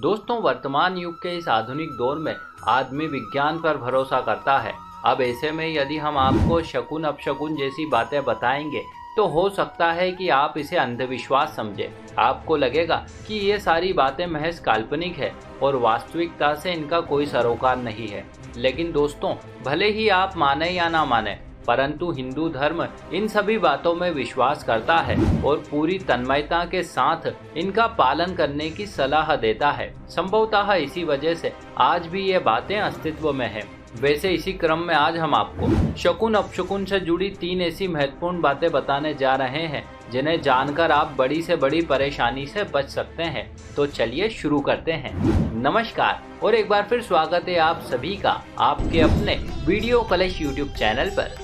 दोस्तों, वर्तमान युग के इस आधुनिक दौर में आदमी विज्ञान पर भरोसा करता है। अब ऐसे में यदि हम आपको शकुन अपशकुन जैसी बातें बताएंगे तो हो सकता है कि आप इसे अंधविश्वास समझें। आपको लगेगा कि ये सारी बातें महज काल्पनिक है और वास्तविकता से इनका कोई सरोकार नहीं है। लेकिन दोस्तों, भले ही आप माने या ना माने, परंतु हिंदू धर्म इन सभी बातों में विश्वास करता है और पूरी तन्मयता के साथ इनका पालन करने की सलाह देता है। संभवतः इसी वजह से आज भी ये बातें अस्तित्व में है। वैसे इसी क्रम में आज हम आपको शकुन अपशकुन से जुड़ी 3 ऐसी महत्वपूर्ण बातें बताने जा रहे हैं जिन्हें जानकर आप बड़ी से बड़ी परेशानी से बच सकते हैं। तो चलिए शुरू करते हैं। नमस्कार और एक बार फिर स्वागत है आप सभी का आपके अपने वीडियो कलेश यूट्यूब चैनल पर।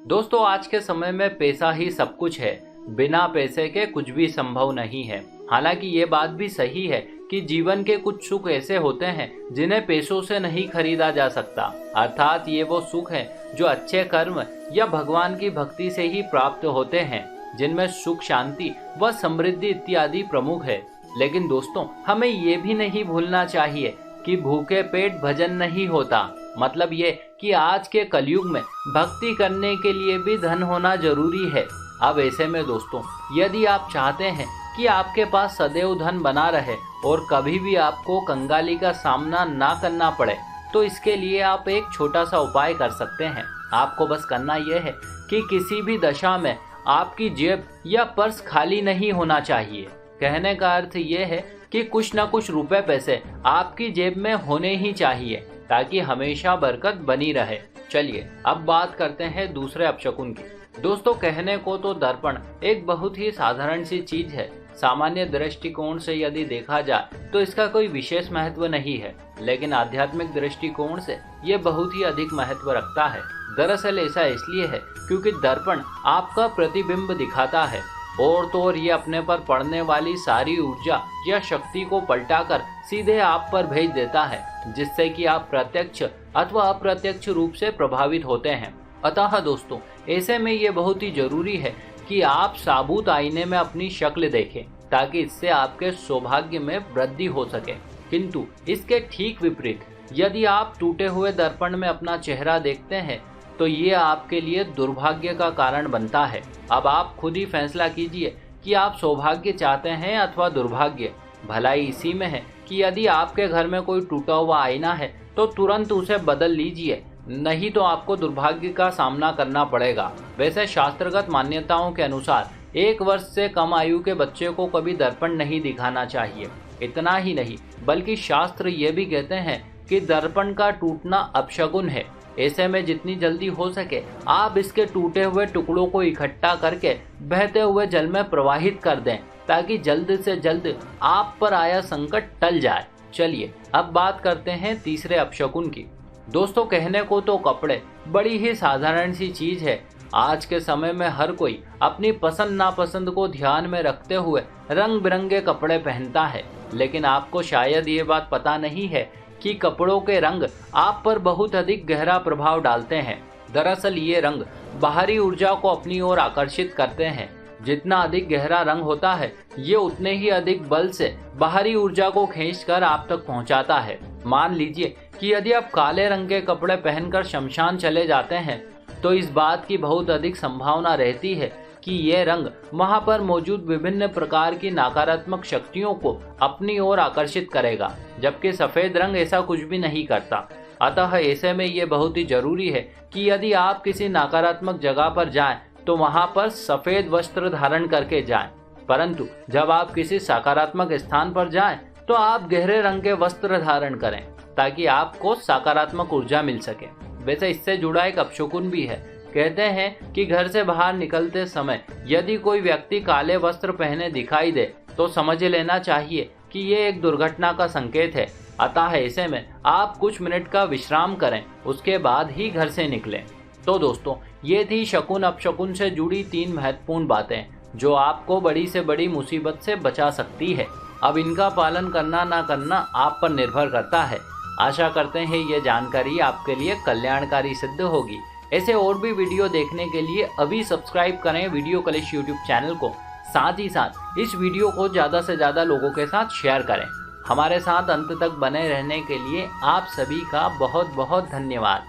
दोस्तों, आज के समय में पैसा ही सब कुछ है। बिना पैसे के कुछ भी संभव नहीं है। हालांकि ये बात भी सही है कि जीवन के कुछ सुख ऐसे होते हैं जिन्हें पैसों से नहीं खरीदा जा सकता। अर्थात ये वो सुख है जो अच्छे कर्म या भगवान की भक्ति से ही प्राप्त होते हैं, जिनमें सुख, शांति व समृद्धि इत्यादि प्रमुख है। लेकिन दोस्तों, हमें ये भी नहीं भूलना चाहिए कि भूखे पेट भजन नहीं होता। मतलब ये कि आज के कलयुग में भक्ति करने के लिए भी धन होना जरूरी है। अब ऐसे में दोस्तों, यदि आप चाहते हैं कि आपके पास सदैव धन बना रहे और कभी भी आपको कंगाली का सामना ना करना पड़े, तो इसके लिए आप एक छोटा सा उपाय कर सकते हैं। आपको बस करना यह है कि किसी भी दशा में आपकी जेब या पर्स खाली नहीं होना चाहिए। कहने का अर्थ यह है कि कुछ न कुछ रुपए पैसे आपकी जेब में होने ही चाहिए ताकि हमेशा बरकत बनी रहे। चलिए अब बात करते हैं दूसरे अपशकुन की। दोस्तों, कहने को तो दर्पण एक बहुत ही साधारण सी चीज है। सामान्य दृष्टिकोण से यदि देखा जाए तो इसका कोई विशेष महत्व नहीं है, लेकिन आध्यात्मिक दृष्टिकोण से ये बहुत ही अधिक महत्व रखता है। दरअसल ऐसा इसलिए है क्योंकि दर्पण आपका प्रतिबिंब दिखाता है और तो और ये अपने पर पड़ने वाली सारी ऊर्जा या शक्ति को पलटाकर सीधे आप पर भेज देता है, जिससे कि आप प्रत्यक्ष अथवा अप्रत्यक्ष रूप से प्रभावित होते हैं। अतः दोस्तों, ऐसे में ये बहुत ही जरूरी है कि आप साबुत आईने में अपनी शक्ल देखें ताकि इससे आपके सौभाग्य में वृद्धि हो सके। किंतु इसके ठीक विपरीत यदि आप टूटे हुए दर्पण में अपना चेहरा देखते हैं तो ये आपके लिए दुर्भाग्य का कारण बनता है। अब आप खुद ही फैसला कीजिए कि आप सौभाग्य चाहते हैं अथवा दुर्भाग्य। भलाई इसी में है कि यदि आपके घर में कोई टूटा हुआ आईना है तो तुरंत उसे बदल लीजिए, नहीं तो आपको दुर्भाग्य का सामना करना पड़ेगा। वैसे शास्त्रगत मान्यताओं के अनुसार 1 वर्ष से कम आयु के बच्चे को कभी दर्पण नहीं दिखाना चाहिए। इतना ही नहीं बल्कि शास्त्र ये भी कहते हैं कि दर्पण का टूटना अपशकुन है। ऐसे में जितनी जल्दी हो सके आप इसके टूटे हुए टुकड़ों को इकट्ठा करके बहते हुए जल में प्रवाहित कर दें ताकि जल्द से जल्द आप पर आया संकट टल जाए। चलिए अब बात करते हैं तीसरे अपशकुन की। दोस्तों, कहने को तो कपड़े बड़ी ही साधारण सी चीज है। आज के समय में हर कोई अपनी पसंद नापसंद को ध्यान में रखते हुए रंग बिरंगे कपड़े पहनता है, लेकिन आपको शायद ये बात पता नहीं है कि कपड़ों के रंग आप पर बहुत अधिक गहरा प्रभाव डालते हैं। दरअसल ये रंग बाहरी ऊर्जा को अपनी ओर आकर्षित करते हैं। जितना अधिक गहरा रंग होता है ये उतने ही अधिक बल से बाहरी ऊर्जा को खींचकर आप तक पहुंचाता है। मान लीजिए कि यदि आप काले रंग के कपड़े पहनकर शमशान चले जाते हैं तो इस बात की बहुत अधिक संभावना रहती है कि ये रंग वहां पर मौजूद विभिन्न प्रकार की नकारात्मक शक्तियों को अपनी ओर आकर्षित करेगा, जबकि सफेद रंग ऐसा कुछ भी नहीं करता। अतः ऐसे में ये बहुत ही जरूरी है कि यदि आप किसी नकारात्मक जगह पर जाएं तो वहां पर सफेद वस्त्र धारण करके जाएं, परंतु जब आप किसी सकारात्मक स्थान पर जाएं तो आप गहरे रंग के वस्त्र धारण करें ताकि आपको सकारात्मक ऊर्जा मिल सके। वैसे इससे जुड़ा एक अपशकुन भी है। कहते हैं कि घर से बाहर निकलते समय यदि कोई व्यक्ति काले वस्त्र पहने दिखाई दे तो समझ लेना चाहिए कि ये एक दुर्घटना का संकेत है। अतः ऐसे में आप कुछ मिनट का विश्राम करें, उसके बाद ही घर से निकलें। तो दोस्तों, ये थी शकुन अपशकुन से जुड़ी 3 महत्वपूर्ण बातें जो आपको बड़ी से बड़ी मुसीबत से बचा सकती है। अब इनका पालन करना ना करना आप पर निर्भर करता है। आशा करते हैं ये जानकारी आपके लिए कल्याणकारी सिद्ध होगी। ऐसे और भी वीडियो देखने के लिए अभी सब्सक्राइब करें वीडियो कलिश यूट्यूब चैनल को। साथ ही साथ इस वीडियो को ज़्यादा से ज़्यादा लोगों के साथ शेयर करें। हमारे साथ अंत तक बने रहने के लिए आप सभी का बहुत बहुत धन्यवाद।